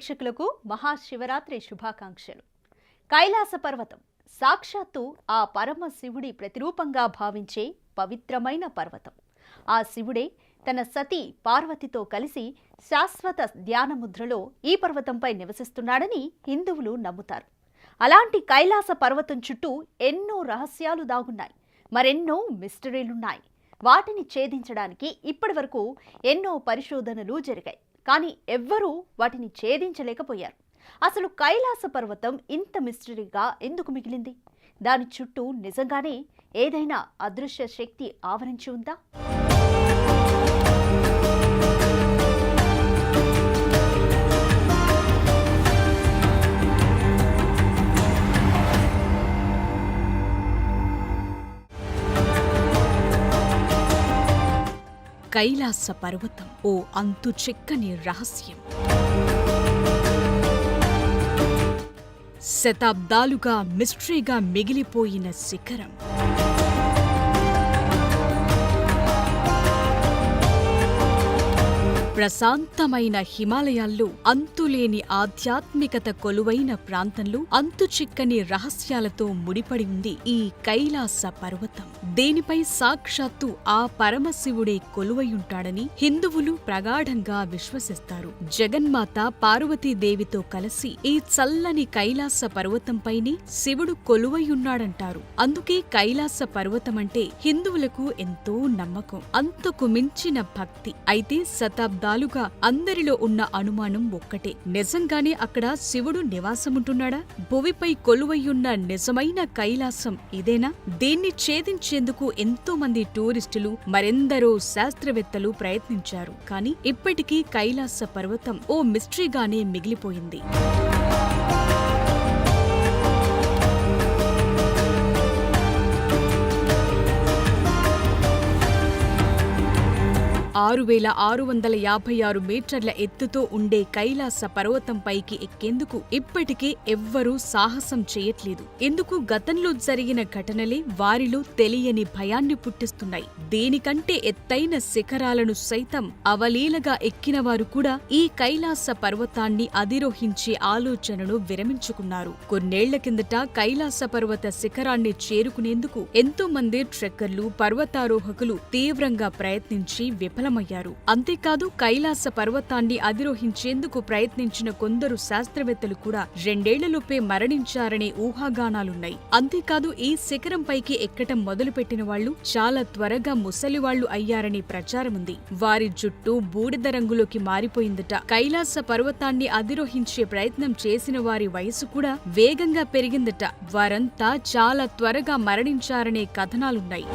ప్రేక్షకులకు మహాశివరాత్రి శుభాకాంక్షలు. కైలాస పర్వతం సాక్షాత్తు ఆ పరమశివుడి ప్రతిరూపంగా భావించే పవిత్రమైన పర్వతం. ఆ శివుడే తన సతీ పార్వతితో కలిసి శాశ్వత ధ్యానముద్రలో ఈ పర్వతంపై నివసిస్తున్నాడని హిందువులు నమ్ముతారు. అలాంటి కైలాస పర్వతం చుట్టూ ఎన్నో రహస్యాలు దాగున్నాయి, మరెన్నో మిస్టరీలున్నాయి. వాటిని ఛేదించడానికి ఇప్పటివరకు ఎన్నో పరిశోధనలు జరిగాయి, కానీ ఎవ్వరూ వాటిని ఛేదించలేకపోయారు. అసలు కైలాస పర్వతం ఇంత మిస్టరీగా ఎందుకు మిగిలింది? దాని చుట్టూ నిజంగానే ఏదైనా అదృశ్య శక్తి ఆవరించి ఉందా? కైలాస పర్వతం ఓ అంతు చిక్కని రహస్యం. శతాబ్దాలుగా మిస్టరీగా మిగిలిపోయిన శిఖరం. ప్రశాంతమైన హిమాలయాల్లో అంతులేని ఆధ్యాత్మికత కొలువైన ప్రాంతంలో అంతుచిక్కని రహస్యాలతో ముడిపడి ఉంది ఈ కైలాస పర్వతం. దేనిపై సాక్షాత్తు ఆ పరమశివుడే కొలువయుంటాడని హిందువులు ప్రగాఢంగా విశ్వసిస్తారు. జగన్మాత పార్వతీదేవితో కలిసి ఈ చల్లని కైలాస పర్వతంపైనే శివుడు కొలువయున్నాడంటారు. అందుకే కైలాస పర్వతమంటే హిందువులకు ఎంతో నమ్మకం, అంతకు మించిన భక్తి. అయితే శతాబ్దాలుగా అందరిలో ఉన్న అనుమానం ఒక్కటే, నిజంగానే అక్కడ శివుడు నివాసముంటున్నాడా? భువిపై కొలువయ్యున్న నిజమైన కైలాసం ఇదేనా? దీన్ని ఛేదించేందుకు ఎంతో మంది టూరిస్టులు, మరెందరో శాస్త్రవేత్తలు ప్రయత్నించారు. కానీ ఇప్పటికీ కైలాస పర్వతం ఓ మిస్టరీగానే మిగిలిపోయింది. 6656 మీటర్ల ఎత్తుతో ఉండే కైలాస పర్వతంపైకి ఎక్కేందుకు ఇప్పటికే ఎవ్వరూ సాహసం చేయట్లేదు. ఎందుకు? గతంలో జరిగిన ఘటనలే వారిలో తెలియని భయాన్ని పుట్టిస్తున్నాయి. దీనికంటే ఎత్తైన శిఖరాలను సైతం అవలీలగా ఎక్కినవారు కూడా ఈ కైలాస పర్వతాన్ని అధిరోహించే ఆలోచనను విరమించుకున్నారు. కొన్నేళ్ల కిందట కైలాస పర్వత శిఖరాన్ని చేరుకునేందుకు ఎంతో మంది ట్రెక్కర్లు, పర్వతారోహకులు తీవ్రంగా ప్రయత్నించి విఫలమయ్యారు. అంతేకాదు, కైలాస పర్వతాన్ని అధిరోహించేందుకు ప్రయత్నించిన కొందరు శాస్త్రవేత్తలు కూడా 2 ఏళ్లలోపే మరణించారనే ఊహాగానాలున్నాయి. అంతేకాదు, ఈ శిఖరంపైకి ఎక్కటం మొదలుపెట్టిన వాళ్లు చాలా త్వరగా ముసలివాళ్లు అయ్యారనే ప్రచారముంది. వారి జుట్టు బూడిద రంగులోకి మారిపోయిందట. కైలాస పర్వతాన్ని అధిరోహించే ప్రయత్నం చేసిన వారి వయసు కూడా వేగంగా పెరిగిందట. వారంతా చాలా త్వరగా మరణించారనే కథనాలున్నాయి.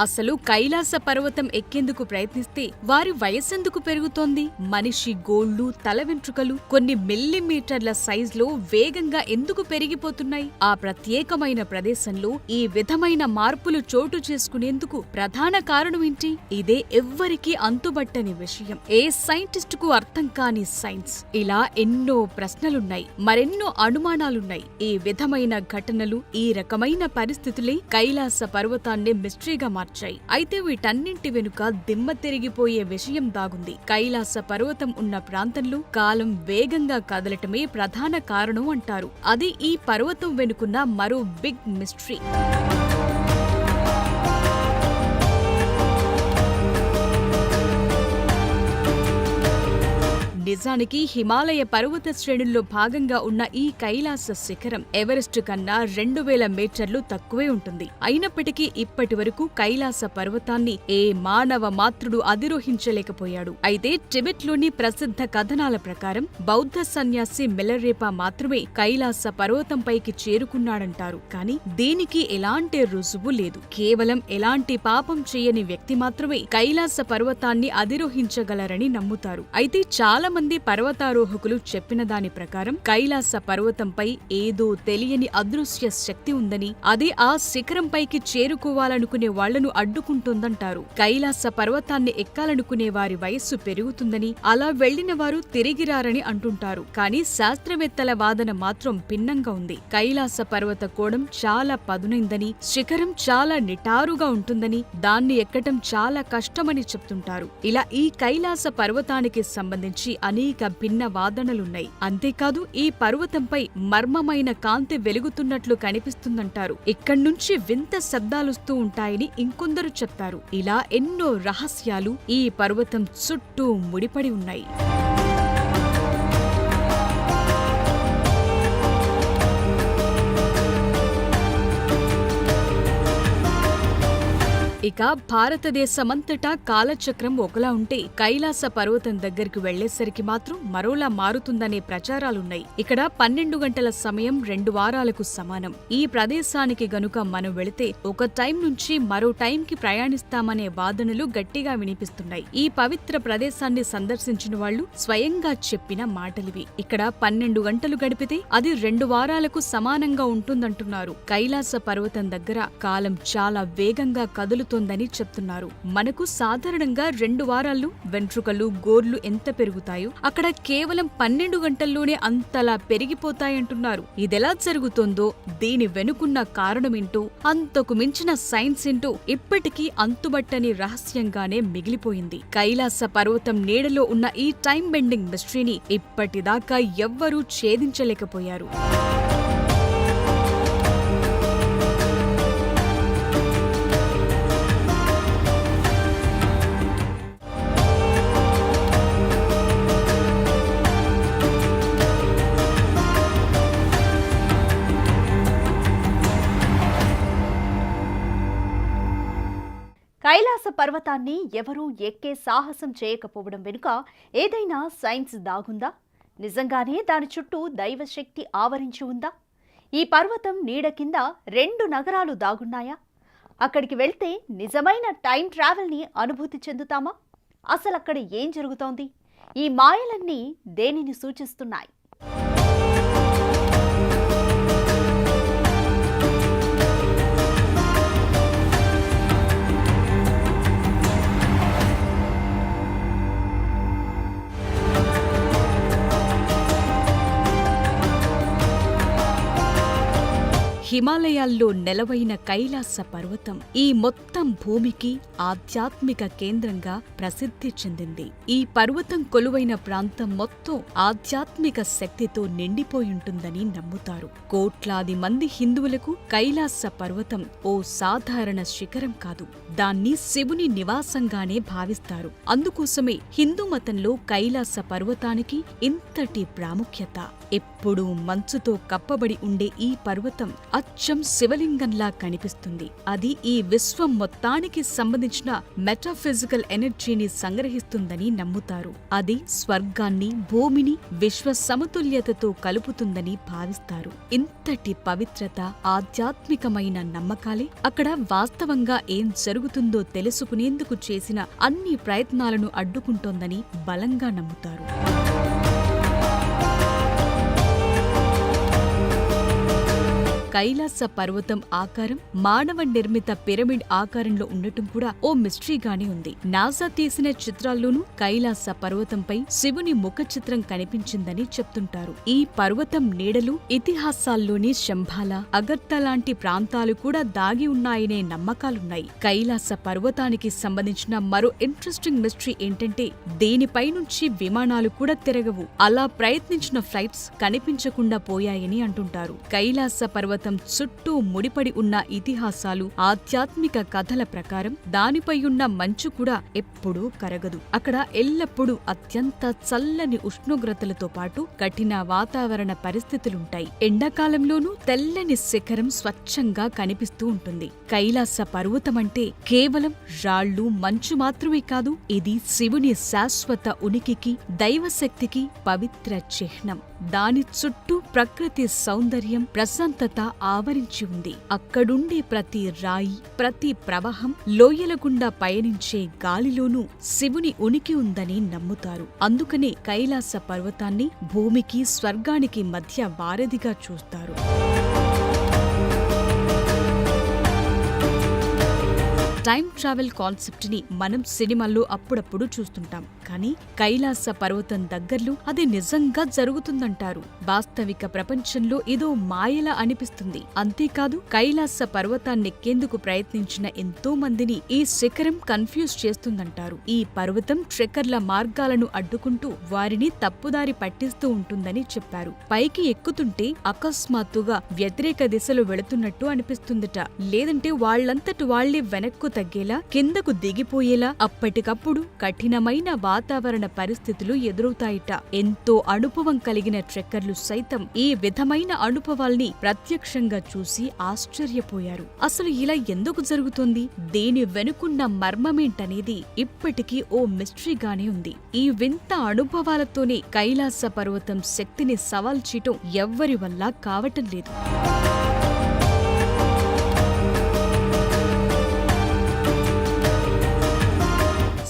అసలు కైలాస పర్వతం ఎక్కేందుకు ప్రయత్నిస్తే వారి వయసెందుకు పెరుగుతోంది? మనిషి గోళ్లు, తల వెంట్రుకలు కొన్ని మిల్లీమీటర్ల సైజులో వేగంగా ఎందుకు పెరిగిపోతున్నాయి? ఆ ప్రత్యేకమైన ప్రదేశంలో ఈ విధమైన మార్పులు చోటు చేసుకునేందుకు ప్రధాన కారణమేంటి? ఇదే ఎవ్వరికీ అంతుబట్టని విషయం. ఏ సైంటిస్టుకు అర్థం కాని సైన్స్. ఇలా ఎన్నో ప్రశ్నలున్నాయి, మరెన్నో అనుమానాలున్నాయి. ఈ విధమైన ఘటనలు, ఈ రకమైన పరిస్థితులే కైలాస పర్వతాన్ని మిస్టరీగా మార్చాయి. అయితే వీటన్నింటి వెనుక దిమ్మ తిరిగిపోయే విషయం దాగుంది. కైలాస పర్వతం ఉన్న ప్రాంతంలో కాలం వేగంగా కదలటమే ప్రధాన కారణం అంటారు. అది ఈ పర్వతం వెనుకున్న మరో బిగ్ మిస్టరీ. నిజానికి హిమాలయ పర్వత శ్రేణుల్లో భాగంగా ఉన్న ఈ కైలాస శిఖరం ఎవరెస్ట్ కన్నా 2000 మీటర్లు తక్కువే ఉంటుంది. అయినప్పటికీ ఇప్పటి వరకు కైలాస పర్వతాన్ని ఏ మానవ మాతృడు అధిరోహించలేకపోయాడు. అయితే టిబెట్లోని ప్రసిద్ధ కథనాల ప్రకారం బౌద్ధ సన్యాసి మిలరేపా మాత్రమే కైలాస పర్వతంపైకి చేరుకున్నాడంటారు. కానీ దీనికి ఎలాంటి రుజువు లేదు. కేవలం ఎలాంటి పాపం చేయని వ్యక్తి మాత్రమే కైలాస పర్వతాన్ని అధిరోహించగలరని నమ్ముతారు. అయితే చాలా మంది పర్వతారోహకులు చెప్పిన దాని ప్రకారం కైలాస పర్వతంపై ఏదో తెలియని అదృశ్య శక్తి ఉందని, అది ఆ శిఖరంపైకి చేరుకోవాలనుకునే వాళ్లను అడ్డుకుంటుందంటారు. కైలాస పర్వతాన్ని ఎక్కాలనుకునే వారి వయస్సు పెరుగుతుందని, అలా వెళ్లిన వారు తిరిగిరారని అంటుంటారు. కానీ శాస్త్రవేత్తల వాదన మాత్రం భిన్నంగా ఉంది. కైలాస పర్వత కోణం చాలా పదునైందని, శిఖరం చాలా నిటారుగా ఉంటుందని, దాన్ని ఎక్కటం చాలా కష్టమని చెప్తుంటారు. ఇలా ఈ కైలాస పర్వతానికి సంబంధించి అనేక భిన్న వాదనలున్నాయి. అంతేకాదు ఈ పర్వతంపై మర్మమైన కాంతి వెలుగుతున్నట్లు కనిపిస్తుందంటారు. ఇక్కడ్నుంచి వింత శబ్దాలొస్తూ ఉంటాయని ఇంకొందరు చెప్తారు. ఇలా ఎన్నో రహస్యాలు ఈ పర్వతం చుట్టూ ముడిపడి ఉన్నాయి. ఇక భారతదేశమంతటా కాలచక్రం ఒకలా ఉంటే కైలాస పర్వతం దగ్గరికి వెళ్లేసరికి మాత్రం మరోలా మారుతుందనే ప్రచారాలున్నాయి. ఇక్కడ 12 గంటల సమయం 2 వారాలకు సమానం. ఈ ప్రదేశానికి గనుక మనం వెళితే ఒక టైం నుంచి మరో టైంకి ప్రయాణిస్తామనే వాదనలు గట్టిగా వినిపిస్తున్నాయి. ఈ పవిత్ర ప్రదేశాన్ని సందర్శించిన వాళ్లు స్వయంగా చెప్పిన మాటలివి. ఇక్కడ 12 గంటలు గడిపితే అది 2 వారాలకు సమానంగా ఉంటుందంటున్నారు. కైలాస పర్వతం దగ్గర కాలం చాలా వేగంగా కదులుతోందని చెప్తున్నారు. మనకు సాధారణంగా 2 వారాల్లో వెంట్రుకలు, గోర్లు ఎంత పెరుగుతాయో అక్కడ కేవలం 12 గంటల్లోనే అంతలా పెరిగిపోతాయంటున్నారు. ఇదెలా జరుగుతోందో, దీని వెనుకున్న కారణమేంటో, అంతకు మించిన సైన్స్ ఏంటో ఇప్పటికీ అంతుబట్టని రహస్యంగానే మిగిలిపోయింది. కైలాస పర్వతం నీడలో ఉన్న ఈ టైం బెండింగ్ మిస్టరీని ఇప్పటిదాకా ఎవ్వరూ ఛేదించలేకపోయారు. కైలాస పర్వతాన్ని ఎవరూ ఎక్కే సాహసం చేయకపోవడం వెనుక ఏదైనా సైన్స్ దాగుందా? నిజంగానే దాని చుట్టూ దైవశక్తి ఆవరించి ఉందా? ఈ పర్వతం నీడ కింద 2 నగరాలు దాగున్నాయా? అక్కడికి వెళ్తే నిజమైన టైం ట్రావెల్ని అనుభూతి చెందుతామా? అసలక్కడ ఏం జరుగుతోంది? ఈ మాయలన్నీ దేనిని సూచిస్తున్నాయి? హిమాలయాల్లో నెలవైన కైలాస పర్వతం ఈ మొత్తం భూమికి ఆధ్యాత్మిక కేంద్రంగా ప్రసిద్ధి చెందింది. ఈ పర్వతం కొలువైన ప్రాంతం మొత్తం ఆధ్యాత్మిక శక్తితో నిండిపోయుంటుందని నమ్ముతారు. కోట్లాది మంది హిందువులకు కైలాస పర్వతం ఓ సాధారణ శిఖరం కాదు, దాన్ని శివుని నివాసంగానే భావిస్తారు. అందుకోసమే హిందూ మతంలో కైలాస పర్వతానికి ఇంతటి ప్రాముఖ్యత. ఎప్పుడూ మంచుతో కప్పబడి ఉండే ఈ పర్వతం అచ్చం శివలింగంలా కనిపిస్తుంది. అది ఈ విశ్వం మొత్తానికి సంబంధించిన మెటాఫిజికల్ ఎనర్జీని సంగ్రహిస్తుందని నమ్ముతారు. అది స్వర్గాన్ని, భూమిని విశ్వ సమతుల్యతతో కలుపుతుందని భావిస్తారు. ఇంతటి పవిత్రత, ఆధ్యాత్మికమైన నమ్మకాలే అక్కడ వాస్తవంగా ఏం జరుగుతుందో తెలుసుకునేందుకు చేసిన అన్ని ప్రయత్నాలను అడ్డుకుంటోందని బలంగా నమ్ముతారు. కైలాస పర్వతం ఆకారం మానవ నిర్మిత పిరమిడ్ ఆకారంలో ఉండటం కూడా ఓ మిస్టరీగానే ఉంది. నాసా తీసిన చిత్రాల్లోనూ కైలాస పర్వతంపై శివుని ముఖ చిత్రం కనిపించిందని చెప్తుంటారు. ఈ పర్వతం నీడలు ఇతిహాసాల్లోని శంభాల, అగర్త లాంటి ప్రాంతాలు కూడా దాగి ఉన్నాయనే నమ్మకాలున్నాయి. కైలాస పర్వతానికి సంబంధించిన మరో ఇంట్రెస్టింగ్ మిస్టరీ ఏంటంటే దీనిపై నుంచి విమానాలు కూడా తిరగవు. అలా ప్రయత్నించిన ఫ్లైట్స్ కనిపించకుండా పోయాయని అంటుంటారు. కైలాస పర్వతం చుట్టూ ముడిపడి ఉన్న ఇతిహాసాలు, ఆధ్యాత్మిక కథల ప్రకారం దానిపై ఉన్న మంచు కూడా ఎప్పుడూ కరగదు. అక్కడ ఎల్లప్పుడూ అత్యంత చల్లని ఉష్ణోగ్రతలతో పాటు కఠిన వాతావరణ పరిస్థితులుంటాయి. ఎండాకాలంలోనూ తెల్లని శిఖరం స్వచ్ఛంగా కనిపిస్తూ ఉంటుంది. కైలాస పర్వతమంటే కేవలం రాళ్లు, మంచు మాత్రమే కాదు, ఇది శివుని శాశ్వత ఉనికికి, దైవశక్తికి పవిత్ర చిహ్నం. దాని చుట్టూ ప్రకృతి సౌందర్యం, ప్రశాంతత ఆవరించి ఉంది. అక్కడుండే ప్రతి రాయి, ప్రతి ప్రవాహం, లోయల గుండా పయనించే గాలిలోనూ శివుని ఉనికి ఉందని నమ్ముతారు. అందుకనే కైలాస పర్వతాన్ని భూమికి, స్వర్గానికి మధ్య వారధిగా చూస్తారు. టైం ట్రావెల్ కాన్సెప్ట్ ని మనం సినిమాల్లో అప్పుడప్పుడు చూస్తుంటాం. కానీ కైలాస పర్వతం దగ్గర్లో అది నిజంగా జరుగుతుందంటారు. వాస్తవిక ప్రపంచంలో ఇదో మాయలా అనిపిస్తుంది. అంతేకాదు కైలాస పర్వతాన్నెక్కేందుకు ప్రయత్నించిన ఎంతో మందిని ఈ శిఖరం కన్ఫ్యూజ్ చేస్తుందంటారు. ఈ పర్వతం ట్రెక్కర్ల మార్గాలను అడ్డుకుంటూ వారిని తప్పుదారి పట్టిస్తూ ఉంటుందని చెప్పారు. పైకి ఎక్కుతుంటే అకస్మాత్తుగా వ్యతిరేక దిశలో వెళుతున్నట్టు అనిపిస్తుందట. లేదంటే వాళ్లంతటి వాళ్లే వెనక్కు తగ్గేలా, కిందకు దిగిపోయేలా అప్పటికప్పుడు కఠినమైన వాతావరణ పరిస్థితులు ఎదురవుతాయిట. ఎంతో అనుభవం కలిగిన ట్రెక్కర్లు సైతం ఈ విధమైన అనుభవాల్ని ప్రత్యక్షంగా చూసి ఆశ్చర్యపోయారు. అసలు ఇలా ఎందుకు జరుగుతోంది, దేని వెనుకున్న మర్మమేంటనేది ఇప్పటికీ ఓ మిస్టరీగానే ఉంది. ఈ వింత అనుభవాలతోనే కైలాస పర్వతం శక్తిని సవాల్ చేయటం ఎవ్వరి వల్ల కావటం లేదు.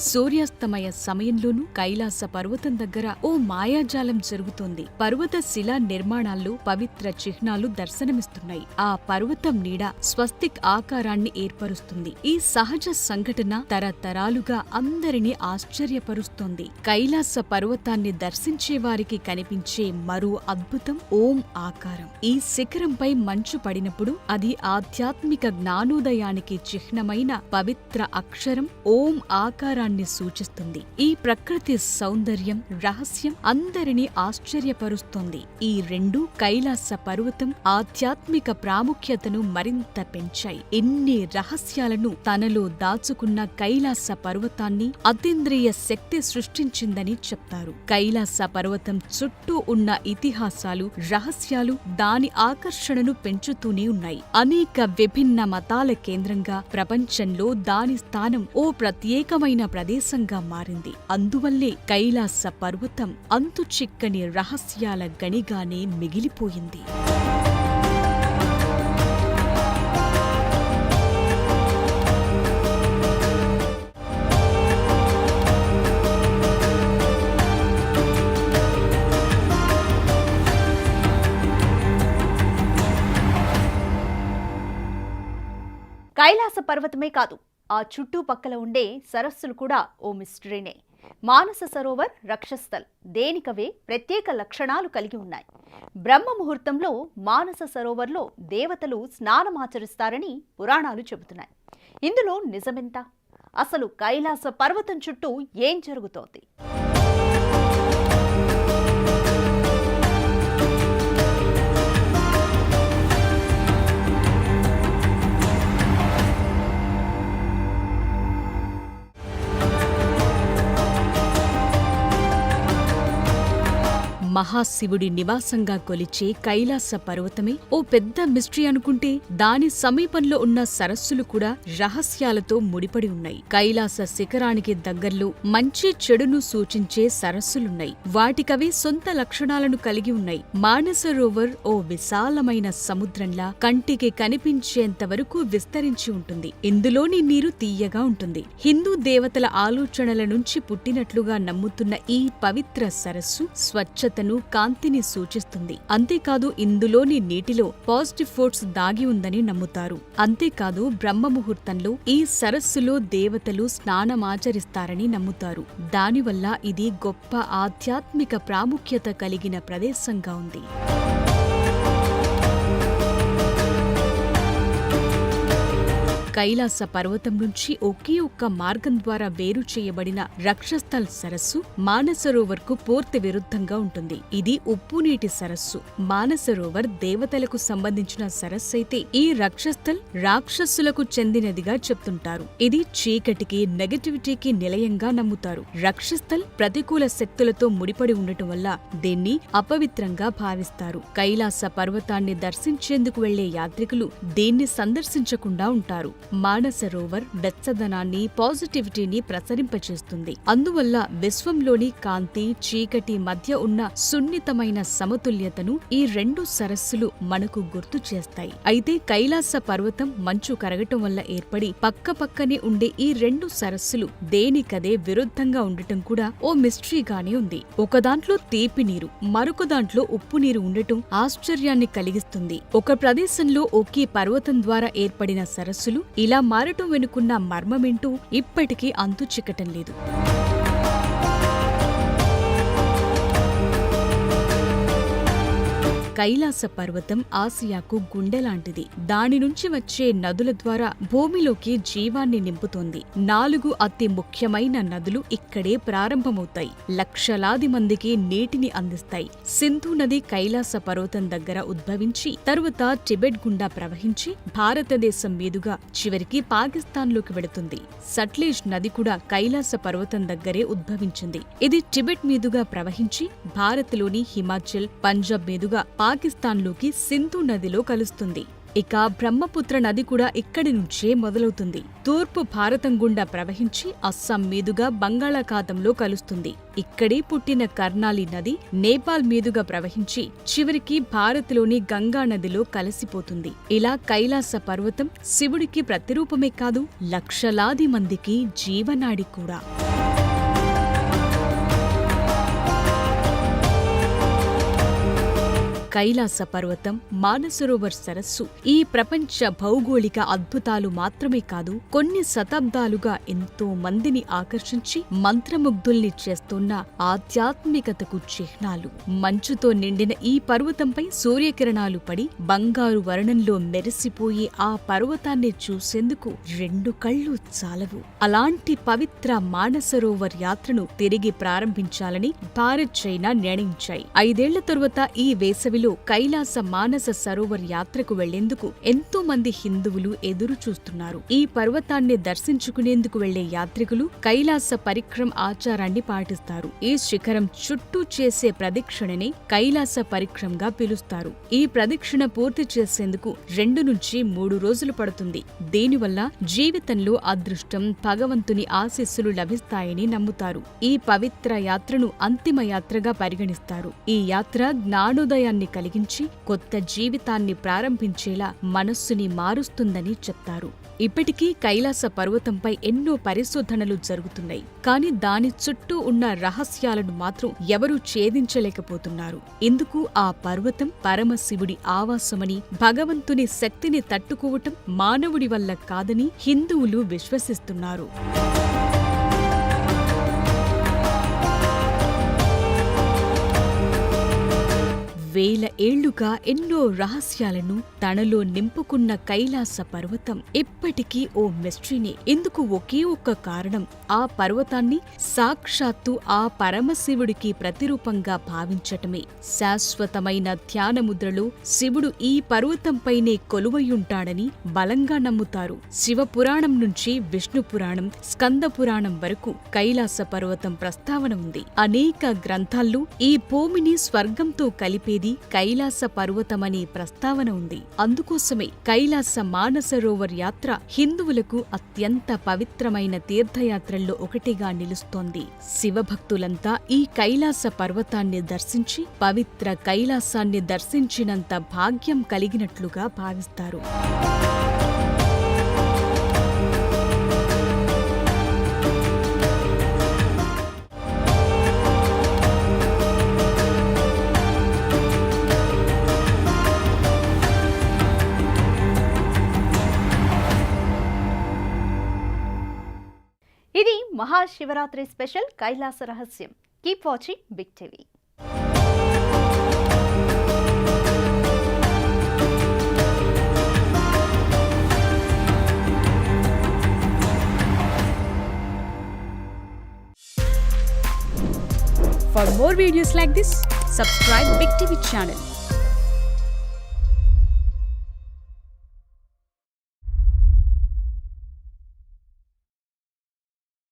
సూర్యాస్తమయ సమయంలోనూ కైలాస పర్వతం దగ్గర ఓ మాయాజాలం జరుగుతోంది. పర్వత శిలా నిర్మాణాల్లో పవిత్ర చిహ్నాలు దర్శనమిస్తున్నాయి. ఆ పర్వతం నీడ స్వస్తిక్ ఆకారాన్ని ఏర్పరుస్తుంది. ఈ సహజ సంఘటన తరతరాలుగా అందరినీ ఆశ్చర్యపరుస్తోంది. కైలాస పర్వతాన్ని దర్శించే వారికి కనిపించే మరో అద్భుతం ఓం ఆకారం. ఈ శిఖరంపై మంచు పడినప్పుడు అది ఆధ్యాత్మిక జ్ఞానోదయానికి చిహ్నమైన పవిత్ర అక్షరం ఓం ఆకారాన్ని సూచిస్తుంది. ఈ ప్రకృతి సౌందర్యం, రహస్యం అందరినీ ఆశ్చర్యపరుస్తోంది. ఈ రెండు కైలాస పర్వతం ఆధ్యాత్మిక ప్రాముఖ్యతను మరింత పెంచాయి. ఎన్ని రహస్యాలను తనలో దాచుకున్న కైలాస పర్వతాన్ని అతీంద్రియ శక్తి సృష్టించిందని చెప్తారు. కైలాస పర్వతం చుట్టూ ఉన్న ఇతిహాసాలు, రహస్యాలు దాని ఆకర్షణను పెంచుతూనే ఉన్నాయి. అనేక విభిన్న మతాల కేంద్రంగా ప్రపంచంలో దాని స్థానం ఓ ప్రత్యేకమైన ప్రదేశంగా మారింది. అందువల్లే కైలాస పర్వతం అంతుచిక్కని రహస్యాల గనిగానే మిగిలిపోయింది. కైలాస పర్వతమే కాదు, ఆ చుట్టుపక్కల ఉండే సరస్సులు కూడా ఓ మిస్టరీనే. మానస సరోవర్, రక్షస్థల్ దేనికవే ప్రత్యేక లక్షణాలు కలిగి ఉన్నాయి. బ్రహ్మ ముహూర్తంలో మానస సరోవర్లో దేవతలు స్నానమాచరిస్తారని పురాణాలు చెబుతున్నాయి. ఇందులో నిజమెంత? అసలు కైలాస పర్వతం చుట్టూ ఏం జరుగుతోంది? మహాశివుడి నివాసంగా కొలిచే కైలాస పర్వతమే ఓ పెద్ద మిస్టరీ అనుకుంటే దాని సమీపంలో ఉన్న సరస్సులు కూడా రహస్యాలతో ముడిపడి ఉన్నాయి. కైలాస శిఖరానికి దగ్గర్లో మంచి చెడును సూచించే సరస్సులున్నాయి. వాటికవి సొంత లక్షణాలను కలిగి ఉన్నాయి. మానసరోవర్ ఓ విశాలమైన సముద్రంలా కంటికి కనిపించేంత వరకు విస్తరించి ఉంటుంది. ఇందులోని నీరు తీయగా ఉంటుంది. హిందూ దేవతల ఆలోచనల నుంచి పుట్టినట్లుగా నమ్ముతున్న ఈ పవిత్ర సరస్సు స్వచ్ఛతను, కాంతిని సూచిస్తుంది. అంతేకాదు ఇందులోని నీటిలో పాజిటివ్ ఫోర్స్ దాగి ఉందని నమ్ముతారు. అంతేకాదు బ్రహ్మ ముహూర్తంలో ఈ సరస్సులో దేవతలు స్నానమాచరిస్తారని నమ్ముతారు. దానివల్ల ఇది గొప్ప ఆధ్యాత్మిక ప్రాముఖ్యత కలిగిన ప్రదేశంగా ఉంది. కైలాస పర్వతం నుంచి ఒకే ఒక్క మార్గం ద్వారా వేరు చేయబడిన రక్షస్థల్ సరస్సు మానసరోవర్కు పూర్తి విరుద్ధంగా ఉంటుంది. ఇది ఉప్పునీటి సరస్సు. మానసరోవర్ దేవతలకు సంబంధించిన సరస్సు అయితే ఈ రక్షస్థల్ రాక్షసులకు చెందినదిగా చెప్తుంటారు. ఇది చీకటికి, నెగటివిటీకి నిలయంగా నమ్ముతారు. రక్షస్థల్ ప్రతికూల శక్తులతో ముడిపడి ఉండటం వల్ల దీన్ని అపవిత్రంగా భావిస్తారు. కైలాస పర్వతాన్ని దర్శించేందుకు వెళ్లే యాత్రికులు దీన్ని సందర్శించకుండా ఉంటారు. మానస రోవర్ వెచ్చదనాన్ని, పాజిటివిటీని ప్రసరింపచేస్తుంది. అందువల్ల విశ్వంలోని కాంతి, చీకటి మధ్య ఉన్న సున్నితమైన సమతుల్యతను ఈ రెండు సరస్సులు మనకు గుర్తు చేస్తాయి. అయితే కైలాస పర్వతం మంచు కరగటం వల్ల ఏర్పడి పక్కపక్కనే ఉండే ఈ రెండు సరస్సులు దేనికదే విరుద్ధంగా ఉండటం కూడా ఓ మిస్టరీగానే ఉంది. ఒకదాంట్లో తీపి నీరు, మరొక దాంట్లో ఉప్పు నీరు ఉండటం ఆశ్చర్యాన్ని కలిగిస్తుంది. ఒక ప్రదేశంలో ఒకే పర్వతం ద్వారా ఏర్పడిన సరస్సులు ఇలా మారటం వెనుకున్న మర్మమేంటో ఇప్పటికీ అంతు చిక్కటం లేదు. కైలాస పర్వతం ఆసియాకు గుండెలాంటిది. దాని నుంచి వచ్చే నదుల ద్వారా భూమిలోకి జీవాన్ని నింపుతోంది. 4 అతి ముఖ్యమైన నదులు ఇక్కడే ప్రారంభమవుతాయి. లక్షలాది మందికి నీటిని అందిస్తాయి. సింధు నది కైలాస పర్వతం దగ్గర ఉద్భవించి తరువాత టిబెట్ గుండా ప్రవహించి భారతదేశం మీదుగా చివరికి పాకిస్తాన్లోకి వెడుతుంది. సట్లెజ్ నది కూడా కైలాస పర్వతం దగ్గరే ఉద్భవించింది. ఇది టిబెట్ మీదుగా ప్రవహించి భారత్లోని హిమాచల్, పంజాబ్ మీదుగా పాకిస్తాన్లోకి సింధు నదిలో కలుస్తుంది. ఇక బ్రహ్మపుత్ర నది కూడా ఇక్కడి నుంచే మొదలవుతుంది. తూర్పు భారతం గుండా ప్రవహించి అస్సాం మీదుగా బంగాళాఖాతంలో కలుస్తుంది. ఇక్కడే పుట్టిన కర్నాలి నది నేపాల్ మీదుగా ప్రవహించి చివరికి భారత్లోని గంగా నదిలో కలిసిపోతుంది. ఇలా కైలాస పర్వతం శివుడికి ప్రతిరూపమే కాదు, లక్షలాది మందికి జీవనాడి కూడా. కైలాస పర్వతం, మానసరోవర్ సరస్సు ఈ ప్రపంచ భౌగోళిక అద్భుతాలు మాత్రమే కాదు, కొన్ని శతాబ్దాలుగా ఎంతో మందిని ఆకర్షించి మంత్రముగ్ధుల్ని చేస్తున్న ఆధ్యాత్మికతకు చిహ్నాలు. మంచుతో నిండిన ఈ పర్వతంపై సూర్యకిరణాలు పడి బంగారు వర్ణంలో మెరిసిపోయి ఆ పర్వతాన్ని చూసేందుకు 2 కళ్ళు చాలవు. అలాంటి పవిత్ర మానసరోవర్ యాత్రను తిరిగి ప్రారంభించాలని భారత్, చైనా నిర్ణయించాయి. 5 ఏళ్ల తరువాత ఈ వేసవి కైలాస మానస సరోవర్ యాత్రకు వెళ్లేందుకు ఎంతో మంది హిందువులు ఎదురు చూస్తున్నారు. ఈ పర్వతాన్ని దర్శించుకునేందుకు వెళ్లే యాత్రికులు కైలాస పరిక్రమ ఆచారాన్ని పాటిస్తారు. ఈ శిఖరం చుట్టూ చేసే ప్రదక్షిణని కైలాస పరిక్రమగా పిలుస్తారు. ఈ ప్రదక్షిణ పూర్తి చేసేందుకు 2 నుంచి 3 రోజులు పడుతుంది. దీనివల్ల జీవితంలో అదృష్టం, భగవంతుని ఆశీస్సులు లభిస్తాయని నమ్ముతారు. ఈ పవిత్ర యాత్రను అంతిమ యాత్రగా పరిగణిస్తారు. ఈ యాత్ర జ్ఞానోదయాన్ని కలిగించి కొత్త జీవితాన్ని ప్రారంభించేలా మనస్సుని మారుస్తుందని చెప్తారు. ఇప్పటికీ కైలాస పర్వతంపై ఎన్నో పరిశోధనలు జరుగుతున్నాయి. కానీ దాని చుట్టూ ఉన్న రహస్యాలను మాత్రం ఎవరూ ఛేదించలేకపోతున్నారు. ఇందుకు ఆ పర్వతం పరమశివుడి ఆవాసమని, భగవంతుని శక్తిని తట్టుకోవటం మానవుడి వల్ల కాదని హిందువులు విశ్వసిస్తున్నారు. వేల ఏళ్లుగా ఎన్నో రహస్యాలను తనలో నింపుకున్న కైలాస పర్వతం ఇప్పటికీ ఓ మిస్టరీనే. ఇందుకు ఒకే ఒక్క కారణం, ఆ పర్వతాన్ని సాక్షాత్తు ఆ పరమశివుడికి ప్రతిరూపంగా భావించటమే. శాశ్వతమైన ధ్యానముద్రలో శివుడు ఈ పర్వతంపైనే కొలువయుంటాడని బలంగా నమ్ముతారు. శివపురాణం నుంచి విష్ణు పురాణం, స్కంద పురాణం వరకు కైలాస పర్వతం ప్రస్తావన ఉంది. అనేక గ్రంథాల్లో ఈ భూమిని స్వర్గంతో కలిపేది కైలాస పర్వతమనే ప్రస్తావన ఉంది. అందుకోసమే కైలాస మానసరోవర్ యాత్ర హిందువులకు అత్యంత పవిత్రమైన తీర్థయాత్రల్లో ఒకటిగా నిలుస్తోంది. శివభక్తులంతా ఈ కైలాస పర్వతాన్ని దర్శించి పవిత్ర కైలాసాన్ని దర్శించినంత భాగ్యం కలిగినట్లుగా భావిస్తారు. ఇది మహాశివరాత్రి స్పెషల్ కైలాస రహస్యం. Keep watching big TV. For more videos like this, subscribe Big TV channel.